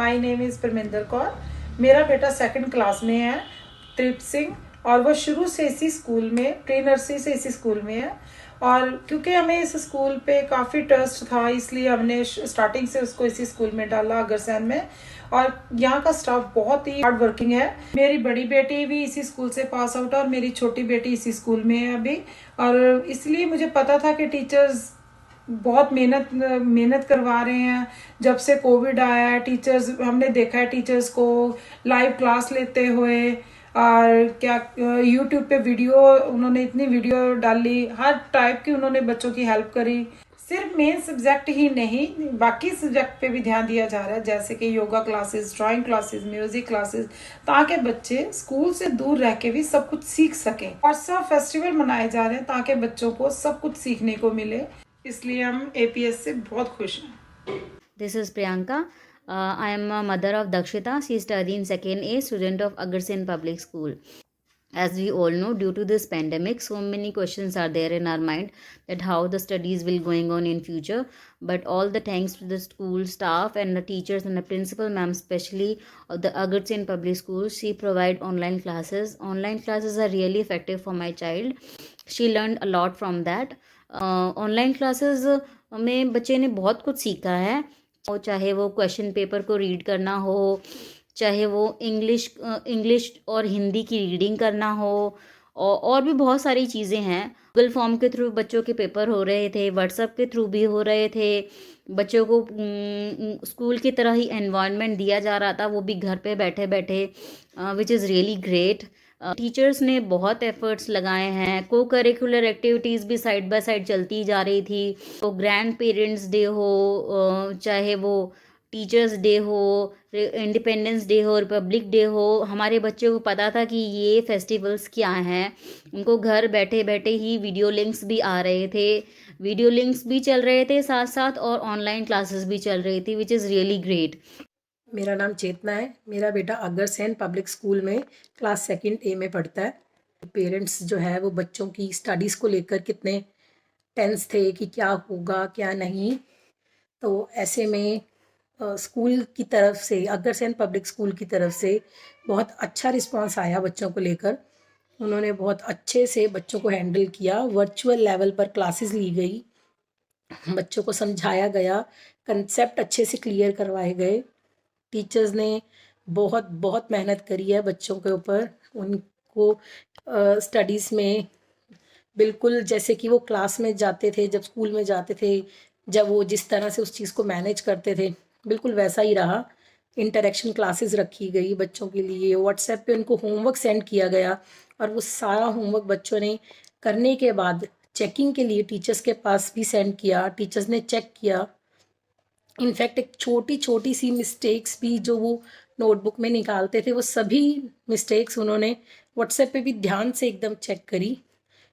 My name is Parminder Kaur. मेरा बेटा 2nd class में है, तृप्त सिंह, और वो शुरू से इसी स्कूल में, प्री नर्सरी से इसी स्कूल में है। और क्योंकि हमें इस स्कूल पे काफ़ी ट्रस्ट था, इसलिए हमने स्टार्टिंग से उसको इसी स्कूल में डाला, अग्रसेन में। और यहाँ का स्टाफ बहुत ही हार्ड वर्किंग है। मेरी बड़ी बेटी भी इसी स्कूल से पास आउट है और मेरी छोटी बेटी इसी स्कूल में है अभी। और इसलिए मुझे पता था कि टीचर्स बहुत मेहनत करवा रहे हैं। जब से कोविड आया है, टीचर्स, हमने देखा है टीचर्स को लाइव क्लास लेते हुए, और क्या यूट्यूब पे वीडियो, उन्होंने इतनी वीडियो डाली, हर टाइप की उन्होंने बच्चों की हेल्प करी। सिर्फ मेन सब्जेक्ट ही नहीं, बाकी सब्जेक्ट पे भी ध्यान दिया जा रहा है, जैसे कि yoga classes, drawing classes, music classes, ताकि बच्चे स्कूल से दूर रह के भी सब कुछ सीख सकें। और सब फेस्टिवल मनाए जा रहे हैं ताकि बच्चों को सब कुछ सीखने को मिले, इसलिए हम एपीएस से बहुत खुश हैं। This is Priyanka. I am a mother of Dakshita. She is studying 2nd A, student of Agarsen Public School. As we all know, due to this pandemic, so many questions are there in our mind that how the studies will going on in future. But all the thanks to the school staff and the teachers and the principal ma'am, especially of the Agarsen Public School, she provide online classes. Online classes are really effective for my child. She learned a lot from that. Online classes में बच्चे ने बहुत कुछ सीखा है, चाहे वो question paper को रीड करना हो, चाहे वो इंग्लिश और हिंदी की रीडिंग करना हो, और भी बहुत सारी चीज़ें हैं। गूगल फॉर्म के थ्रू बच्चों के पेपर हो रहे थे, व्हाट्सएप के थ्रू भी हो रहे थे। बच्चों को स्कूल की तरह ही एनवायरनमेंट दिया जा रहा था, वो भी घर पे बैठे बैठे, which is really great. Teachers ने बहुत एफर्ट्स लगाए हैं। को करिकुलर एक्टिविटीज़ भी साइड बाय साइड चलती जा रही थी। तो ग्रैंड पेरेंट्स डे हो, चाहे वो टीचर्स डे हो, इंडिपेंडेंस डे हो, रिपब्लिक डे हो, हमारे बच्चों को पता था कि ये फेस्टिवल्स क्या हैं। उनको घर बैठे बैठे ही वीडियो लिंक्स भी आ रहे थे, वीडियो लिंक्स भी चल रहे थे साथ साथ, और ऑनलाइन क्लासेस भी चल रही थी, विच इज़ रियली ग्रेट। मेरा नाम चेतना है। मेरा बेटा अग्रसेन पब्लिक स्कूल में क्लास 2nd A में पढ़ता है। पेरेंट्स जो है वो बच्चों की स्टडीज़ को लेकर कितने टेंस थे कि क्या होगा क्या नहीं। तो ऐसे में स्कूल की तरफ से, अग्रसेन पब्लिक स्कूल की तरफ से बहुत अच्छा रिस्पांस आया बच्चों को लेकर। उन्होंने बहुत अच्छे से बच्चों को हैंडल किया। वर्चुअल लेवल पर क्लासेस ली गई, बच्चों को समझाया गया, कंसेप्ट अच्छे से क्लियर करवाए गए। टीचर्स ने बहुत बहुत मेहनत करी है बच्चों के ऊपर। उनको स्टडीज़ में बिल्कुल जैसे कि वो क्लास में जाते थे, जब स्कूल में जाते थे, जब वो जिस तरह से उस चीज़ को मैनेज करते थे, बिल्कुल वैसा ही रहा। इंटरेक्शन क्लासेस रखी गई बच्चों के लिए। व्हाट्सएप पे उनको होमवर्क सेंड किया गया, और वो सारा होमवर्क बच्चों ने करने के बाद चेकिंग के लिए टीचर्स के पास भी सेंड किया। टीचर्स ने चेक किया। इनफैक्ट एक छोटी छोटी सी मिस्टेक्स भी जो वो नोटबुक में निकालते थे, वो सभी मिस्टेक्स उन्होंने व्हाट्सएप पे भी ध्यान से एकदम चेक करी।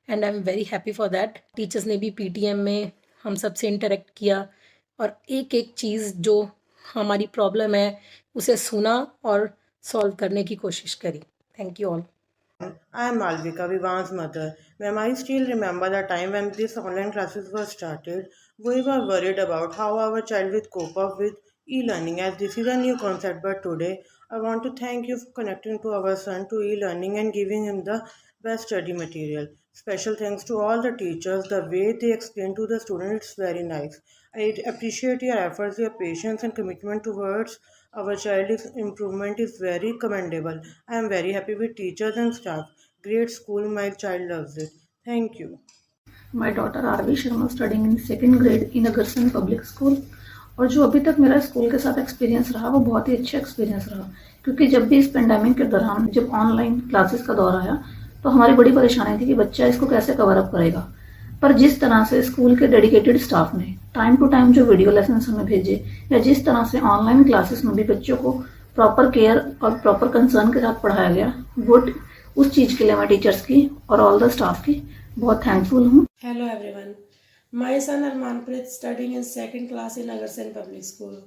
And I am very happy for that. Teachers ने भी पीटीएम में हम सब से इंटरेक्ट किया, और एक एक चीज़ जो हमारी प्रॉब्लम है उसे सुना और सॉल्व करने की कोशिश करी। Thank you all. I am Malvika, Vivan's mother. Ma'am, I still remember the time when these online classes were started. We were worried about how our child would cope up with e-learning, as this is a new concept. But today, I want to thank you for connecting to our son to e-learning and giving him the best study material. Special thanks to all the teachers. The way they explain to the students, it's very nice. I appreciate your efforts, your patience and commitment towards our child's improvement is very commendable. I am very happy with teachers and staff. Great school, my child loves it. Thank you. My daughter Arvi Sharma studying in 2nd grade in Agarsen Public School। और जो अभी तक मेरा school के साथ experience रहा वो बहुत ही अच्छा एक्सपीरियंस रहा, क्योंकि जब भी इस पेंडेमिक के दौरान जब ऑनलाइन क्लासेस का दौर आया तो हमारी बड़ी परेशानी थी कि बच्चा इसको कैसे कवर अप करेगा। पर जिस तरह से स्कूल के डेडिकेटेड स्टाफ ने टाइम टू टाइम जो वीडियो लेसन हमें भेजे, या जिस तरह से ऑनलाइन क्लासेस में भी बच्चों को प्रॉपर केयर और प्रॉपर कंसर्न के साथ पढ़ाया गया, वो उस चीज़ के लिए मैं टीचर्स की और ऑल द स्टाफ की बहुत थैंकफुल हूँ। Hello everyone, my son Armanpreet studying in 2nd class in Agrasen public school.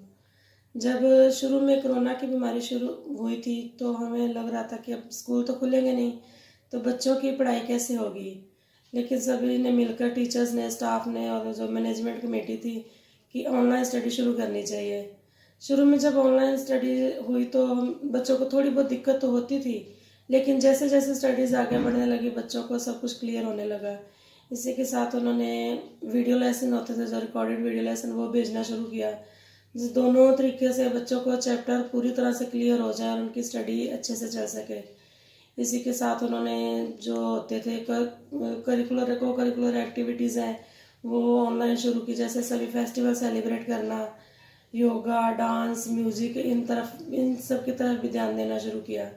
जब शुरू में कोरोना की बीमारी शुरू हुई थी तो हमें लग रहा था कि अब स्कूल तो खुलेंगे नहीं, तो बच्चों की पढ़ाई कैसे होगी। लेकिन सभी ने मिलकर, टीचर्स ने, स्टाफ ने और जो मैनेजमेंट कमेटी थी, कि ऑनलाइन स्टडी शुरू करनी चाहिए। शुरू में जब ऑनलाइन स्टडी हुई तो बच्चों को थोड़ी बहुत दिक्कत तो होती थी, लेकिन जैसे जैसे स्टडीज़ आगे बढ़ने लगी बच्चों को सब कुछ क्लियर होने लगा। इसी के साथ उन्होंने वीडियो लेसन होते थे जो रिकॉर्डेड वीडियो लेसन वो भेजना शुरू किया, जिस दोनों तरीके से बच्चों को चैप्टर पूरी तरह से क्लियर हो जाए और उनकी स्टडी अच्छे से चल सके। इसी के साथ उन्होंने जो होते थे करिकुलर एक्टिविटीज़ हैं वो ऑनलाइन शुरू की, जैसे सभी फेस्टिवल सेलिब्रेट करना, योगा, डांस, म्यूज़िक, इन सब की तरफ भी ध्यान देना शुरू किया।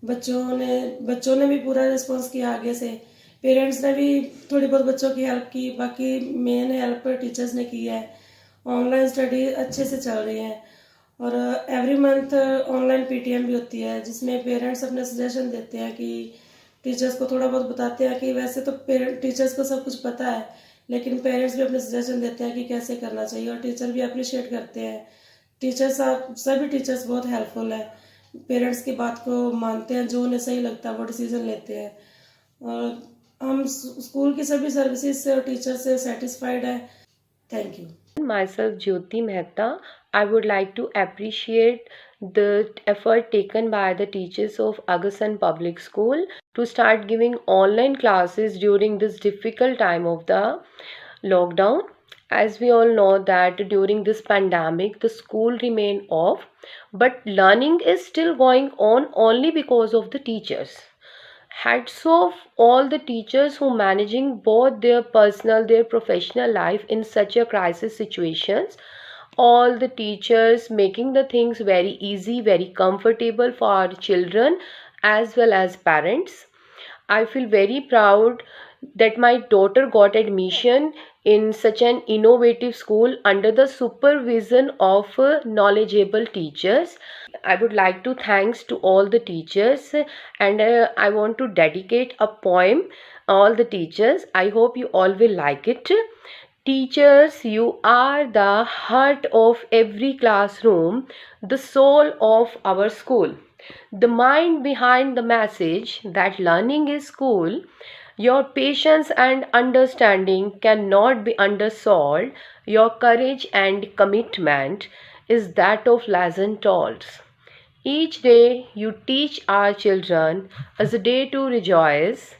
बच्चों ने भी पूरा रिस्पॉन्स किया आगे से, पेरेंट्स ने भी थोड़ी बहुत बच्चों की हेल्प की, बाकी मेन हेल्प टीचर्स ने की है। ऑनलाइन स्टडी अच्छे से चल रही है और एवरी मंथ ऑनलाइन पीटीएम भी होती है, जिसमें पेरेंट्स अपने सजेशन देते हैं कि टीचर्स को थोड़ा बहुत बताते हैं कि वैसे तो टीचर्स को सब कुछ पता है, लेकिन पेरेंट्स भी अपने सजेशन देते हैं कि कैसे करना चाहिए और टीचर भी अप्रिशिएट करते हैं। सभी टीचर्स बहुत हेल्पफुल है, पेरेंट्स की बात को मानते हैं, जो उन्हें सही लगता है वो डिसीजन लेते हैं और हम स्कूल की सभी सर्विसेज से और टीचर से सेटिस्फाइड है। Thank you. Myself Jyoti Mehta. I would like to appreciate the effort taken by the teachers of Agasan Public School to start giving online classes during this difficult time of the lockdown. As we all know that during this pandemic the school remain off, but learning is still going on only because of the teachers. Hats off all the teachers who managing both their professional life in such a crisis situations. All the teachers making the things very easy, very comfortable for our children as well as parents. I feel very proud that my daughter got admission in such an innovative school under the supervision of knowledgeable teachers. I would like to thanks to all the teachers and I want to dedicate a poem all the teachers. I hope you all will like it. Teachers, you are the heart of every classroom, the soul of our school, the mind behind the message that learning is cool. Your patience and understanding cannot be undersold. Your courage and commitment is that of lesson told. Each day you teach our children as a day to rejoice.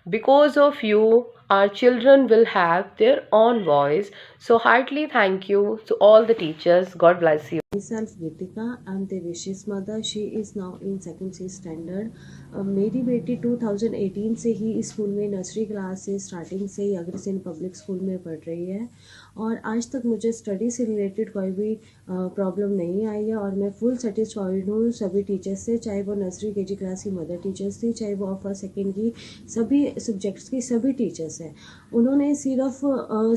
Because of you, our children will have their own voice. So heartily thank you to all the teachers. God bless you. Myself Ritika, I'm Devish's mother. She is now in second C standard. मेरी बेटी 2018 से ही school में nursery class से starting से ही Agrasen public school में पढ़ रही है और आज तक मुझे स्टडी से रिलेटेड कोई भी प्रॉब्लम नहीं आई है और मैं फुल सेटिस्फाइड हूँ सभी टीचर्स से, चाहे वो नर्सरी केजी क्लास की मदर टीचर्स थी, चाहे वो फर्स्ट सेकेंड की सभी सब्जेक्ट्स की सभी टीचर्स हैं। उन्होंने सिर्फ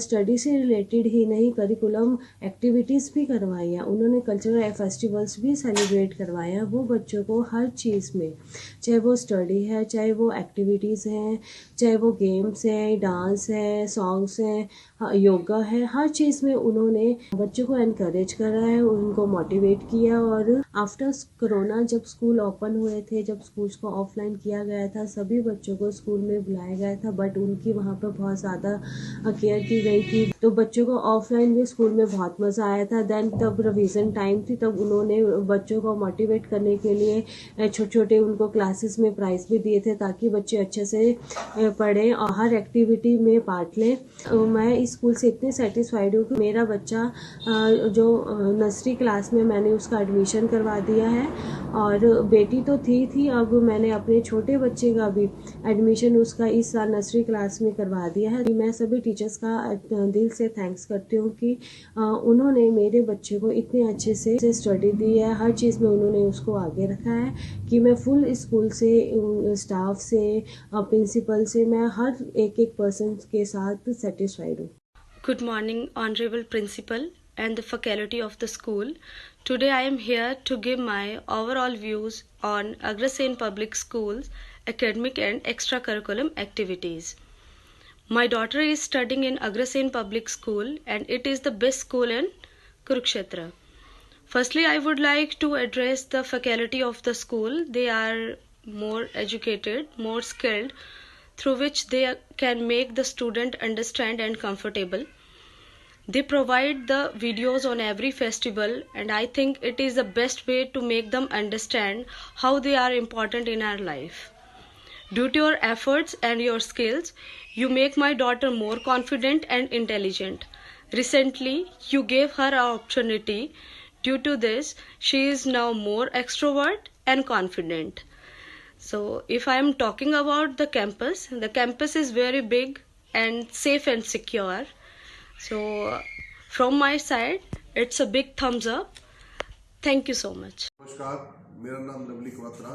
स्टडी से रिलेटेड ही नहीं करिकुलम एक्टिविटीज़ भी करवाई हैं, उन्होंने कल्चरल फेस्टिवल्स भी सेलिब्रेट करवाए हैं। वो बच्चों को हर चीज़ में, चाहे वो स्टडी है, चाहे वो एक्टिविटीज़ हैं, चाहे वो गेम्स हैं, डांस है, सॉन्ग्स हैं, योगा है, हर चीज़ में उन्होंने बच्चों को एनकरेज करा है, उनको मोटिवेट किया। और आफ्टर कोरोना जब स्कूल ओपन हुए थे, जब स्कूल्स को ऑफलाइन किया गया था, सभी बच्चों को स्कूल में बुलाया गया था, बट उनकी वहाँ पर बहुत ज़्यादा केयर की गई थी, तो बच्चों को ऑफलाइन भी स्कूल में बहुत मज़ा आया था। देन तब रिवीजन टाइम थी, तब उन्होंने बच्चों को मोटिवेट करने के लिए छोटे छोटे उनको क्लासेस में प्राइज़ भी दिए थे ताकि बच्चे अच्छे से पढ़ें और हर एक्टिविटी में पार्ट लें। मैं इस स्कूल से इतनी सेटिस्फाइड हूँ कि मेरा बच्चा जो नर्सरी क्लास में मैंने उसका एडमिशन करवा दिया है और बेटी तो थी, अब मैंने अपने छोटे बच्चे का भी एडमिशन उसका इस साल नर्सरी क्लास में करवा दिया है। मैं सभी टीचर्स का दिल से थैंक्स करती हूँ कि उन्होंने मेरे बच्चे को इतने अच्छे से स्टडी दी है, हर चीज़ में उन्होंने उसको आगे रखा है कि मैं फुल स्कूल से, स्टाफ से, प्रिंसिपल से, मैं हर एक पर्सन के साथ सेटिस्फाइड हूँ। Good morning, Honorable Principal and the faculty of the school. Today I am here to give my overall views on Agrasen Public School's academic and extracurriculum activities. My daughter is studying in Agrasen Public School and it is the best school in Kurukshetra. Firstly, I would like to address the faculty of the school. They are more educated, more skilled, through which they can make the student understand and comfortable. They provide the videos on every festival, and I think it is the best way to make them understand how they are important in our life. Due to your efforts and your skills, you make my daughter more confident and intelligent. Recently, you gave her an opportunity. Due to this, she is now more extrovert and confident. So, if I am talking about the campus is very big and safe and secure. So, from my side, it's a big thumbs up. Thank you so much. नमस्कार, मेरा नाम lovely Kawatra.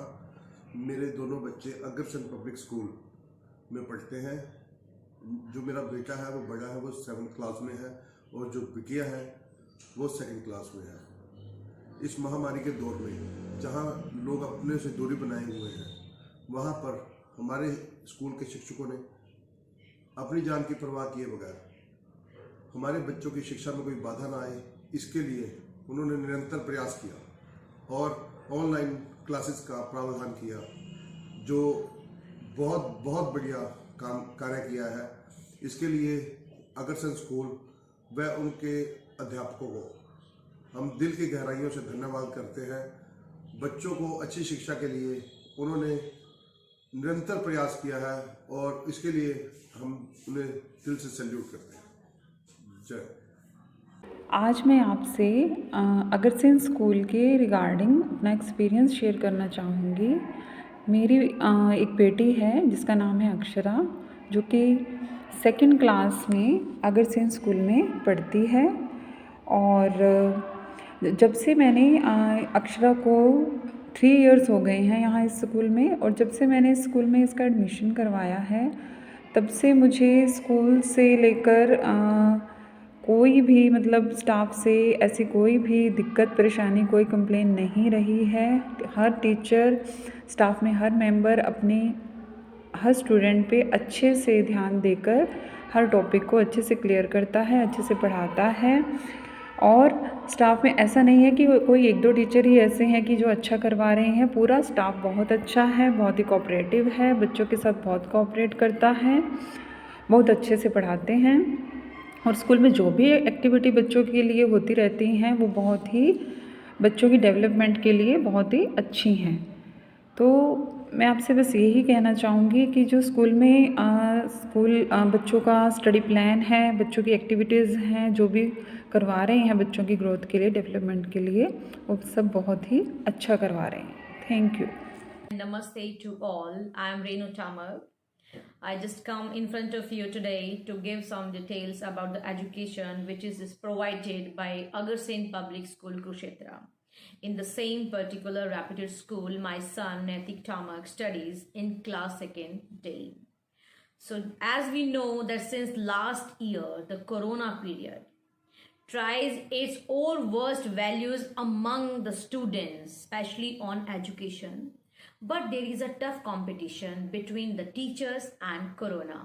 मेरे दोनों बच्चे Agrasen public school में पढ़ते हैं। जो मेरा बेटा है वो बड़ा है, वो 7th क्लास में है, और जो बिटिया है वो 2nd क्लास में है। इस महामारी के दौर में जहां लोग अपने से दूरी बनाए हुए हैं, वहां पर हमारे स्कूल के शिक्षकों ने अपनी जान की परवाह किए बगैर हमारे बच्चों की शिक्षा में कोई बाधा ना आए, इसके लिए उन्होंने निरंतर प्रयास किया और ऑनलाइन क्लासेस का प्रावधान किया, जो बहुत बढ़िया कार्य किया है। इसके लिए अग्रसेन स्कूल व उनके अध्यापकों को हम दिल की गहराइयों से धन्यवाद करते हैं। बच्चों को अच्छी शिक्षा के लिए उन्होंने निरंतर प्रयास किया है और इसके लिए हम उन्हें दिल से सैल्यूट करते हैं। जय। आज मैं आपसे अग्रसेन स्कूल के रिगार्डिंग अपना एक्सपीरियंस शेयर करना चाहूँगी। मेरी एक बेटी है जिसका नाम है अक्षरा, जो कि 2nd क्लास में अग्रसेन स्कूल में पढ़ती है। और जब से मैंने अक्षरा को 3 इयर्स हो गए हैं यहाँ इस स्कूल में, और जब से मैंने इस स्कूल में इसका एडमिशन करवाया है, तब से मुझे स्कूल से लेकर कोई भी मतलब स्टाफ से ऐसी कोई भी दिक्कत परेशानी, कोई कंप्लेन नहीं रही है। हर टीचर, स्टाफ में हर मेंबर अपने हर स्टूडेंट पे अच्छे से ध्यान देकर हर टॉपिक को अच्छे से क्लियर करता है, अच्छे से पढ़ाता है। और स्टाफ में ऐसा नहीं है कि कोई 1-2 टीचर ही ऐसे हैं कि जो अच्छा करवा रहे हैं। पूरा स्टाफ बहुत अच्छा है, बहुत ही कोऑपरेटिव है, बच्चों के साथ बहुत कोऑपरेट करता है, बहुत अच्छे से पढ़ाते हैं। और स्कूल में जो भी एक्टिविटी बच्चों के लिए होती रहती हैं वो बहुत ही बच्चों की डेवलपमेंट के लिए बहुत ही अच्छी हैं। तो मैं आपसे बस यही कहना चाहूँगी कि जो स्कूल में बच्चों का स्टडी प्लान है, बच्चों की एक्टिविटीज़ हैं, जो भी करवा रहे हैं बच्चों की ग्रोथ के लिए, डेवलपमेंट के लिए, वो सब बहुत ही अच्छा करवा रहे हैं। Thank you. Namaste to all. I am Renu Tamar. I just come in front of you today to give some details about the education which is provided by Agarsen Public School, Kurukshetra. In the same particular reputed school, my son Naitik Tamak studies in class 2nd day. So as we know that since last year, the corona period tries its all worst values among the students, especially on education. But there is a tough competition between the teachers and corona.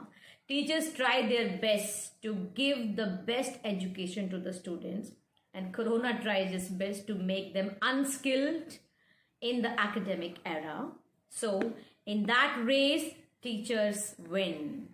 Teachers try their best to give the best education to the students, and corona tries its best to make them unskilled in the academic era. So in that race, teachers win.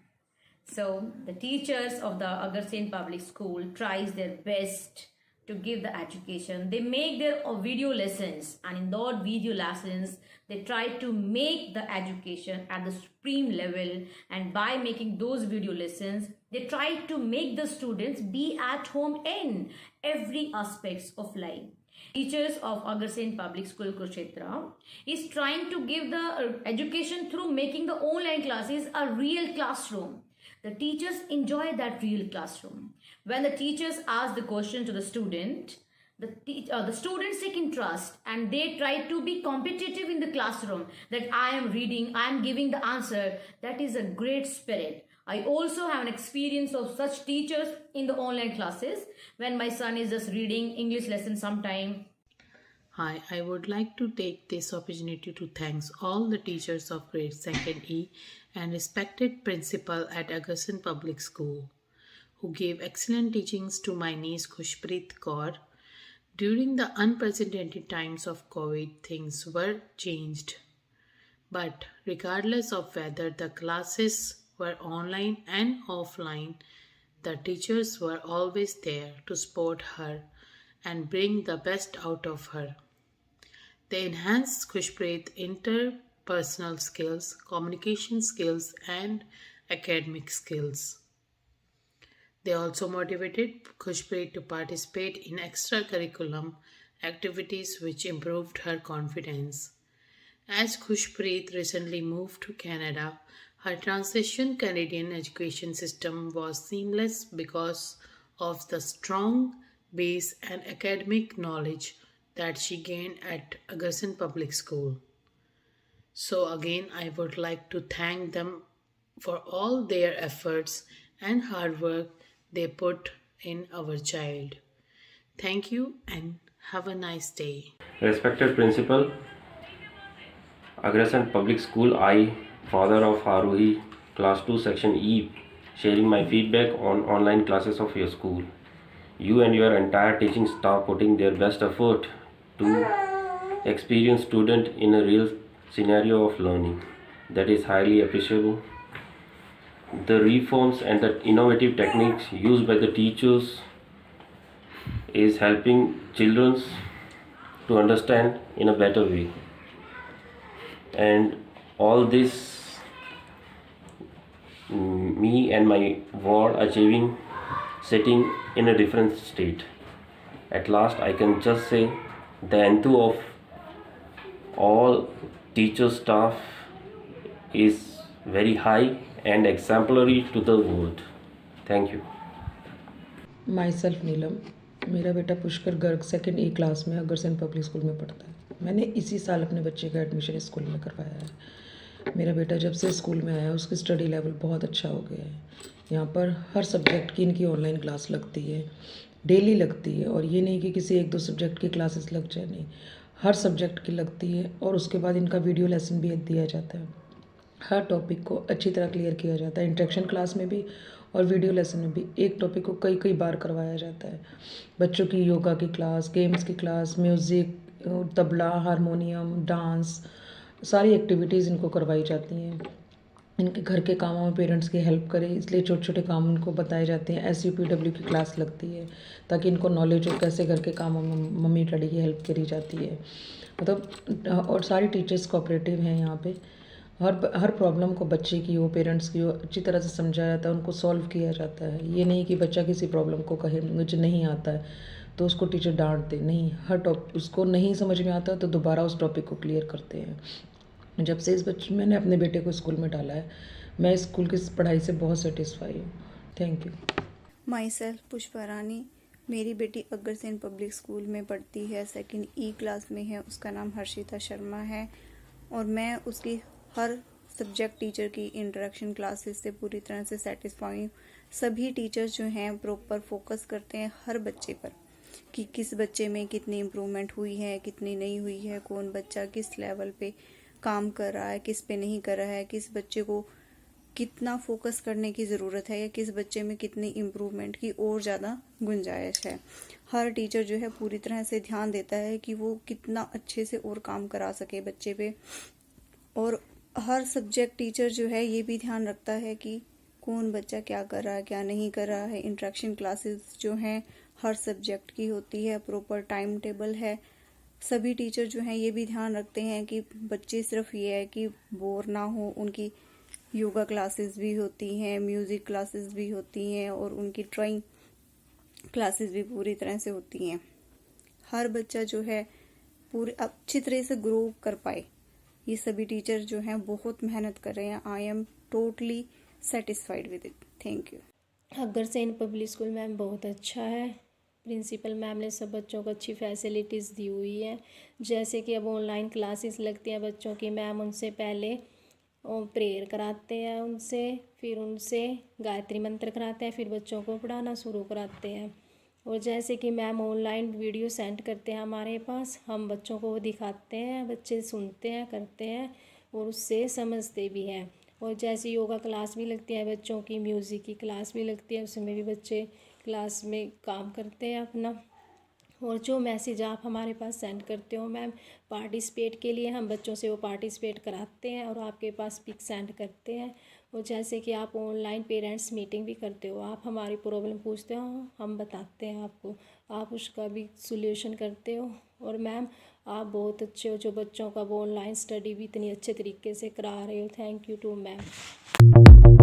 So the teachers of the Agarsen Public School tries their best to give the education. They make their video lessons, and in those video lessons they try to make the education at the supreme level, and by making those video lessons they try to make the students be at home in every aspects of life. Teachers of Agarsen Public School, Kurukshetra is trying to give the education through making the online classes a real classroom. The teachers enjoy that real classroom. When the teachers ask the question to the student, the students take interest and they try to be competitive in the classroom, that I am reading, I am giving the answer. That is a great spirit. I also have an experience of such teachers in the online classes when my son is just reading English lesson sometime. Hi, I would like to take this opportunity to thank all the teachers of grade 2nd E and respected principal at Agarsen Public School who gave excellent teachings to my niece Khushpreet Kaur. During the unprecedented times of COVID, things were changed. But regardless of whether the classes were online and offline, The teachers were always there to support her and bring the best out of her. They enhanced Khushpreet's interpersonal skills, communication skills, and academic skills. They also motivated Khushpreet to participate in extracurriculum activities which improved her confidence. As Khushpreet recently moved to Canada, her transition Canadian education system was seamless because of the strong base and academic knowledge that she gained at Agarsen Public School. So again, I would like to thank them for all their efforts and hard work they put in our child. Thank you and have a nice day. Respected Principal, Agarsen Public School, I, father of Aruhi, Class 2, Section E, sharing my feedback on online classes of your school. You and your entire teaching staff putting their best effort to experience student in a real scenario of learning. That is highly appreciable. The reforms and the innovative techniques used by the teachers is helping children to understand in a better way. And all this, me and my ward achieving sitting in a different state. At last, I can just say the enthu of all teacher staff is very high and exemplary to the world. Thank you. Myself Neelam, मेरा बेटा Pushkar Garg second A class में Agrasen public school में पढ़ता है। मैंने इसी साल अपने बच्चे का एडमिशन इस स्कूल में करवाया है। मेरा बेटा जब से स्कूल में आया उसकी स्टडी लेवल बहुत अच्छा हो गया है। यहाँ पर हर सब्जेक्ट की इनकी ऑनलाइन क्लास लगती है, डेली लगती है, और ये नहीं कि किसी एक दो सब्जेक्ट की क्लासेस लग जाए, नहीं, हर सब्जेक्ट की लगती है। और उसके बाद इनका वीडियो लेसन भी दिया जाता है। हर टॉपिक को अच्छी तरह क्लियर किया जाता है, इंट्रैक्शन क्लास में भी और वीडियो लेसन में भी। एक टॉपिक को कई कई बार करवाया जाता है। बच्चों की योगा की क्लास, गेम्स की class, music, tabla, harmonium, dance, सारी एक्टिविटीज़ इनको करवाई जाती हैं। इनके घर के कामों में पेरेंट्स की हेल्प करें, इसलिए छोटे छोटे काम इनको बताए जाते हैं। SUPW की क्लास लगती है ताकि इनको नॉलेज हो कैसे घर के कामों में मम्मी डैडी की हेल्प करी जाती है। मतलब और सारी टीचर्स कोऑपरेटिव हैं यहाँ पे। हर प्रॉब्लम को बच्चे की हो, पेरेंट्स की हो, अच्छी तरह से समझाया जाता है, उनको सॉल्व किया जाता है। ये नहीं कि बच्चा किसी प्रॉब्लम को कहे मुझे नहीं आता है तो उसको टीचर डांट दे, नहीं, हर टॉपिक उसको नहीं समझ में आता तो दोबारा उस टॉपिक को क्लियर करते हैं। जब से मैंने अपने बेटे को स्कूल में डाला है, मैं स्कूल की पढ़ाई से बहुत सेटिस्फाई हूँ। Thank you. Myself Pushpa Rani, मेरी बेटी अग्रसेन पब्लिक स्कूल में पढ़ती है, सेकंड E क्लास में है। उसका नाम हर्षिता शर्मा है और मैं उसकी हर सब्जेक्ट टीचर की इंटरेक्शन क्लासेस से पूरी तरह से सेटिस्फाई हूँ। सभी टीचर्स जो हैं प्रॉपर फोकस करते हैं हर बच्चे पर कि किस बच्चे में कितनी इम्प्रूवमेंट हुई है, कितनी नहीं हुई है, कौन बच्चा किस लेवल पे काम कर रहा है, किस पे नहीं कर रहा है, किस बच्चे को कितना फोकस करने की ज़रूरत है या किस बच्चे में कितनी इम्प्रूवमेंट की और ज़्यादा गुंजाइश है। हर टीचर जो है पूरी तरह से ध्यान देता है कि वो कितना अच्छे से और काम करा सके बच्चे पे। और हर सब्जेक्ट टीचर जो है ये भी ध्यान रखता है कि कौन बच्चा क्या कर रहा है, क्या नहीं कर रहा है। इंट्रैक्शन क्लासेस जो हैं हर सब्जेक्ट की होती है, प्रॉपर टाइम टेबल है। सभी टीचर जो हैं ये भी ध्यान रखते हैं कि बच्चे सिर्फ ये है कि बोर ना हो। उनकी योगा क्लासेस भी होती हैं, म्यूज़िक क्लासेस भी होती हैं और उनकी ड्राइंग क्लासेस भी पूरी तरह से होती हैं। हर बच्चा जो है पूरी अच्छी तरह से ग्रो कर पाए, ये सभी टीचर जो हैं बहुत मेहनत कर रहे हैं। I am totally satisfied with it. Thank you. Agrasen public school ma'am बहुत अच्छा है। प्रिंसिपल मैम ने सब बच्चों को अच्छी फैसिलिटीज़ दी हुई है। जैसे कि अब ऑनलाइन क्लासेस लगती हैं बच्चों की, मैम उनसे पहले प्रेयर कराते हैं, फिर उनसे गायत्री मंत्र कराते हैं, फिर बच्चों को पढ़ाना शुरू कराते हैं। और जैसे कि मैम ऑनलाइन वीडियो सेंड करते हैं हमारे पास, हम बच्चों को वो दिखाते हैं, बच्चे सुनते हैं, करते हैं और उससे समझते भी हैं। और जैसे योगा क्लास भी लगती है बच्चों की, म्यूज़िक की क्लास भी लगती है, उसमें भी बच्चे क्लास में काम करते हैं अपना। और जो मैसेज आप हमारे पास सेंड करते हो मैम पार्टिसिपेट के लिए, हम बच्चों से वो पार्टिसिपेट कराते हैं और आपके पास पिक सेंड करते हैं। और जैसे कि आप ऑनलाइन पेरेंट्स मीटिंग भी करते हो, आप हमारी प्रॉब्लम पूछते हो, हम बताते हैं आपको, आप उसका भी सोल्यूशन करते हो। और मैम आप बहुत अच्छे हो, जो बच्चों का वो ऑनलाइन स्टडी भी इतनी अच्छे तरीके से करा रहे हो। Thank you too ma'am.